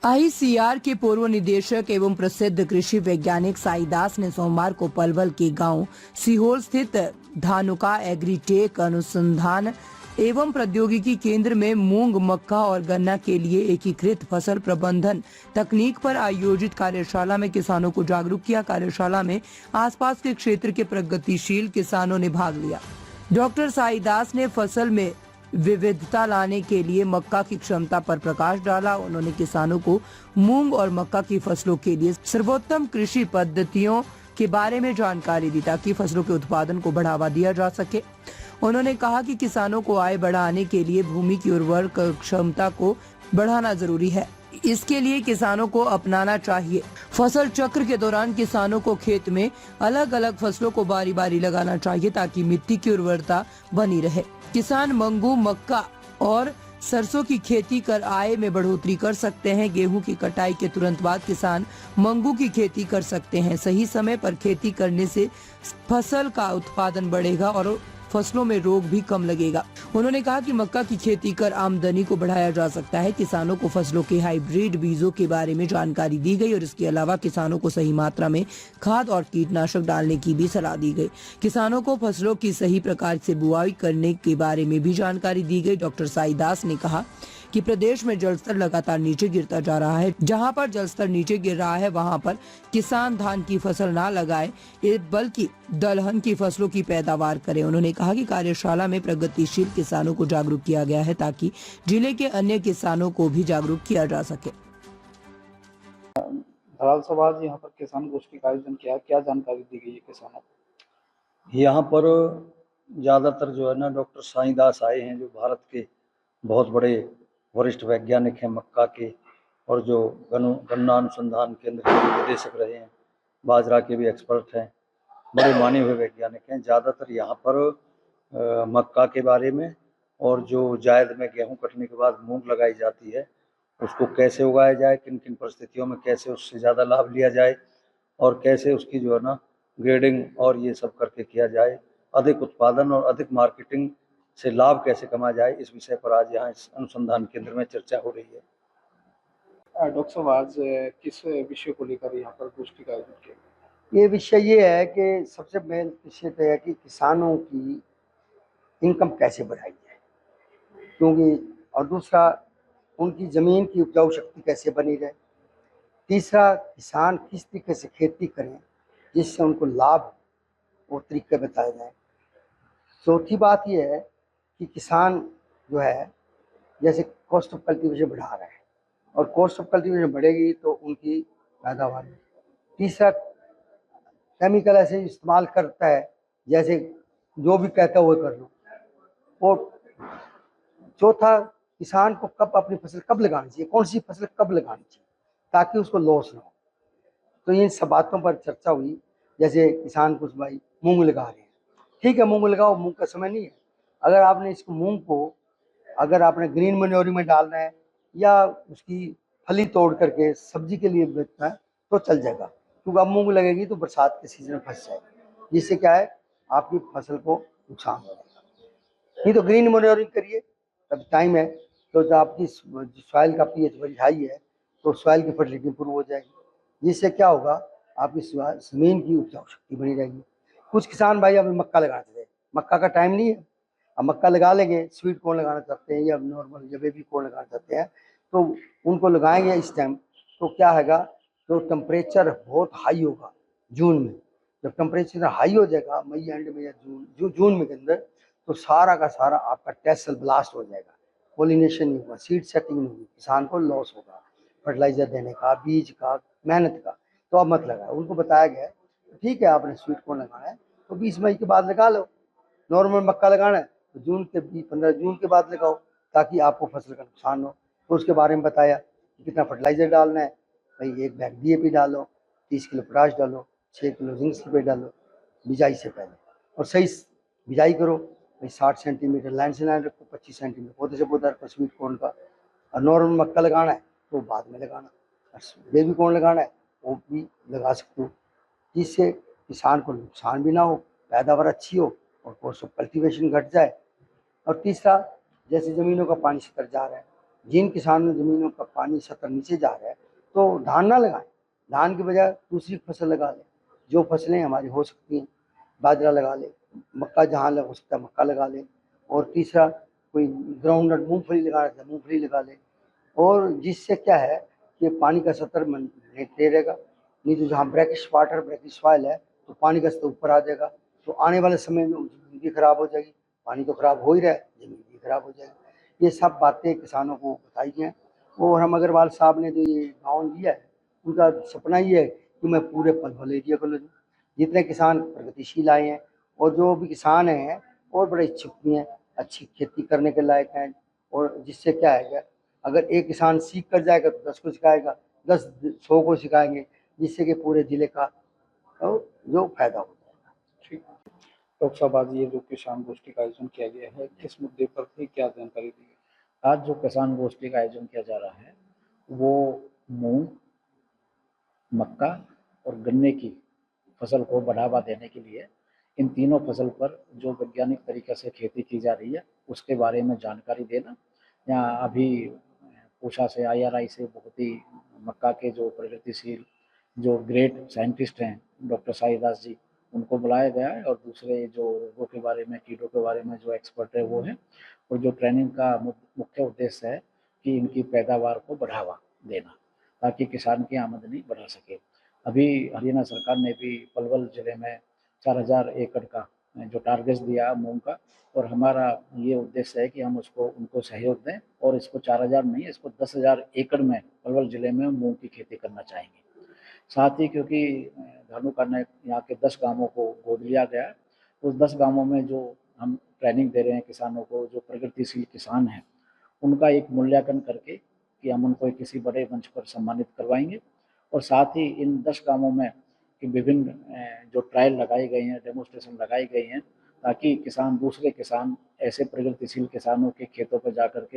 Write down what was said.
ICR के पूर्व निदेशक एवं प्रसिद्ध कृषि वैज्ञानिक साई दास ने सोमवार को पलवल के गांव सीहोर स्थित धानुका एग्रीटेक अनुसंधान एवं प्रौद्योगिकी केंद्र में मूंग, मक्का और गन्ना के लिए एकीकृत फसल प्रबंधन तकनीक पर आयोजित कार्यशाला में किसानों को जागरूक किया। कार्यशाला में आसपास के क्षेत्र के प्रगतिशील किसानों ने भाग लिया। डॉक्टर साई दास ने फसल में विविधता लाने के लिए मक्का की क्षमता पर प्रकाश डाला। उन्होंने किसानों को मूंग और मक्का की फसलों के लिए सर्वोत्तम कृषि पद्धतियों के बारे में जानकारी दी ताकि फसलों के उत्पादन को बढ़ावा दिया जा सके। उन्होंने कहा कि किसानों को आय बढ़ाने के लिए भूमि की उर्वरक क्षमता को बढ़ाना जरूरी है। इसके लिए किसानों को अपनाना चाहिए। फसल चक्र के दौरान किसानों को खेत में अलग अलग फसलों को बारी बारी लगाना चाहिए ताकि मिट्टी की उर्वरता बनी रहे। किसान मूंग, मक्का और सरसों की खेती कर आय में बढ़ोतरी कर सकते हैं। गेहूं की कटाई के तुरंत बाद किसान मूंग की खेती कर सकते हैं। सही समय पर खेती करने से फसल का उत्पादन बढ़ेगा और फसलों में रोग भी कम लगेगा। उन्होंने कहा कि मक्का की खेती कर आमदनी को बढ़ाया जा सकता है। किसानों को फसलों के हाइब्रिड बीजों के बारे में जानकारी दी गई और इसके अलावा किसानों को सही मात्रा में खाद और कीटनाशक डालने की भी सलाह दी गई। किसानों को फसलों की सही प्रकार से बुआई करने के बारे में भी जानकारी दी गई। डॉक्टर साई दास ने कहा कि प्रदेश में जलस्तर लगातार नीचे गिरता जा रहा है। जहां पर जलस्तर नीचे गिर रहा है वहां पर किसान धान की फसल ना लगाए बल्कि दलहन की फसलों की पैदावार करें। उन्होंने कहा कि कार्यशाला में प्रगतिशील किसानों को जागरूक किया गया है ताकि जिले के अन्य किसानों को भी जागरूक किया जा सके। धराल समाज यहाँ पर किसान गोष्ठी का आयोजन किया, क्या जानकारी दी गई है किसानों को? यहाँ पर ज़्यादातर जो है ना डॉक्टर साई दास आए हैं, जो भारत के बहुत बड़े वरिष्ठ वैज्ञानिक हैं मक्का के, और जो गन्ना अनुसंधान केंद्र के निदेशक रहे हैं, बाजरा के भी एक्सपर्ट हैं, बड़े माने हुए वैज्ञानिक हैं। ज़्यादातर यहाँ पर मक्का के बारे में और जो जायद में गेहूं कटने के बाद मूंग लगाई जाती है उसको कैसे उगाया जाए, किन किन परिस्थितियों में कैसे उससे ज़्यादा लाभ लिया जाए और कैसे उसकी जो है ना ग्रेडिंग और ये सब करके किया जाए, अधिक उत्पादन और अधिक मार्केटिंग से लाभ कैसे कमा जाए, इस विषय पर आज यहाँ इस अनुसंधान केंद्र में चर्चा हो रही है। डॉक्टर साहब, आज किस विषय को लेकर यहाँ पर गोष्ठी का आयोजन किया गया? ये विषय ये है कि सबसे मेन विषय तो है कि किसानों की इनकम कैसे बढ़ाई जाए, क्योंकि और दूसरा उनकी ज़मीन की उपजाऊ शक्ति कैसे बनी रहे, तीसरा किसान किस तरीके से खेती करें जिससे उनको लाभ और तरीके बताए जाएं, चौथी बात यह है कि किसान जो है जैसे कॉस्ट ऑफ कल्टीवेशन बढ़ा रहा है और कॉस्ट ऑफ कल्टीवेशन बढ़ेगी तो उनकी पैदावार, तीसरा केमिकल ऐसे इस्तेमाल करता है जैसे जो भी कहता है वो कर लो, और चौथा किसान को कब अपनी फसल कब लगानी चाहिए, कौन सी फसल कब लगानी चाहिए ताकि उसको लॉस ना हो। तो इन सब बातों पर चर्चा हुई। जैसे किसान कुछ भाई मूंग लगा रहे हैं, ठीक है मूंग लगाओ, मूंग का समय नहीं है। अगर आपने इसको मूंग को अगर आपने ग्रीन मैन्योरिंग में डालना है या उसकी फली तोड़ करके सब्जी के लिए बेचना है तो चल जाएगा, क्योंकि अब मूंग लगेगी तो बरसात के सीजन में फंस जाएगी, जिससे क्या है आपकी फसल को नुकसान हो जाएगा। नहीं तो ग्रीन मैन्योरिंग करिए, तब टाइम है तो जब आपकी सॉइल का पीएच वेरी हाई है तो सॉइल की फर्टिलिटी इंप्रूव हो जाएगी, जिससे क्या होगा आपकी ज़मीन की उपजाऊ शक्ति बनी रहेगी। कुछ किसान भाई अभी मक्का लगाते थे, मक्का का टाइम नहीं है, अब मक्का लगा लेंगे, स्वीट कॉर्न लगाना चाहते हैं या नॉर्मल या बेबी कॉर्न लगाना चाहते हैं तो उनको लगाएंगे इस टाइम, तो क्या हैगा तो टेम्परेचर बहुत हाई होगा जून में। जब टेम्परेचर हाई हो जाएगा मई एंड में या जून में के अंदर, तो सारा का सारा आपका टेसल ब्लास्ट हो जाएगा, पोलिनेशन नहीं होगा, सीड सेटिंग नहीं होगी, किसान को लॉस होगा फर्टिलाइजर देने का, बीज का, मेहनत का। तो अब मत लगाए, उनको बताया गया है ठीक है आपने स्वीट कॉर्न लगाना है तो 20 मई के बाद लगा लो, नॉर्मल मक्का लगाना है तो जून के 15 जून के बाद लगाओ ताकि आपको फसल का नुकसान हो। तो उसके बारे में बताया कि कितना फर्टिलाइजर डालना है, भाई 1 बैग डीएपी डालो, 30 किलो पोटाश डालो, 6 किलो जिंक सल्फेट डालो बिजाई से पहले, और सही बिजाई करो भाई 60 सेंटीमीटर लाइन से लाइन रखो, 25 सेंटीमीटर पौधे से पौधा रखो स्वीट कॉर्न का। और नॉर्मल मक्का लगाना है तो बाद में लगाना, बेबी कॉर्न लगाना है वो भी लगा सकते हो, जिससे किसान को नुकसान भी ना हो, पैदावार अच्छी हो और कॉस्ट ऑफ कल्टीवेशन घट जाए। और तीसरा जैसे ज़मीनों का पानी स्तर जा रहा है, जिन किसानों ज़मीनों का पानी सतर नीचे जा रहा है तो धान ना लगाएं, धान की बजाय दूसरी फसल लगा लें। जो फसलें हमारी हो सकती हैं, बाजरा लगा लें, मक्का जहाँ लग हो सकता है मक्का लगा लें, और तीसरा कोई ग्राउंडनट मूंगफली लगाना है मूंगफली लगा लें। और जिससे क्या है कि पानी का स्तर मेंटेन रहेगा। नहीं तो जहाँ ब्रैकिश वाटर ब्रैकिश सॉइल है तो पानी का स्तर ऊपर आ जाएगा, तो आने वाले समय में ज़मीन भी खराब हो जाएगी। पानी तो खराब हो ही रहा है, ज़मीन भी खराब हो जाएगी। ये सब बातें किसानों को बताई हैं, और हम अग्रवाल साहब ने जो ये गाँव लिया है, उनका सपना ये है कि मैं पूरे पलवल एरिया को ले लूँ। जितने किसान प्रगतिशील आए हैं और जो भी किसान हैं और बड़े इच्छुक भी हैं, अच्छी खेती करने के लायक हैं, और जिससे क्या है, अगर एक किसान सीख कर जाएगा तो 10 को सिखाएगा, 10 100 को सिखाएंगे, जिससे कि पूरे जिले का जो फायदा हो जाएगा। ठीक। डॉक्टर साहब, आज ये जो किसान गोष्ठी का आयोजन किया गया है, किस मुद्दे पर थी, क्या जानकारी दी गई? आज जो किसान गोष्ठी का आयोजन किया जा रहा है वो मूंग, मक्का और गन्ने की फसल को बढ़ावा देने के लिए इन तीनों फसल पर जो वैज्ञानिक तरीके से खेती की जा रही है उसके बारे में जानकारी देना। यहाँ अभी पूषा से IRI से बहुत ही मक्का के जो प्रगतिशील जो ग्रेट साइंटिस्ट हैं डॉक्टर साईदास जी, उनको बुलाया गया है, और दूसरे जो रोगों के बारे में कीटों के बारे में जो एक्सपर्ट है वो है। और जो ट्रेनिंग का मुख्य उद्देश्य है कि इनकी पैदावार को बढ़ावा देना ताकि किसान की आमदनी बढ़ा सके। अभी हरियाणा सरकार ने भी पलवल जिले में 4000 एकड़ का जो टारगेट दिया मूंग का, और हमारा ये उद्देश्य है कि हम उसको उनको सहयोग दें और इसको 4000 नहीं, इसको 10,000 एकड़ में पलवल जिले में मूंग की खेती करना चाहेंगे। साथ ही क्योंकि धानुका ने यहाँ के 10 गांवों को गोद लिया गया है, उस 10 गांवों में जो हम ट्रेनिंग दे रहे हैं किसानों को, जो प्रगतिशील किसान हैं, उनका एक मूल्यांकन करके कि हम उनको किसी बड़े मंच पर सम्मानित करवाएंगे। और साथ ही इन 10 गांवों में कि विभिन्न जो ट्रायल लगाए गए हैं, डेमोस्ट्रेशन लगाई गई हैं, ताकि किसान दूसरे किसान ऐसे प्रगतिशील किसानों के खेतों पर जा कर के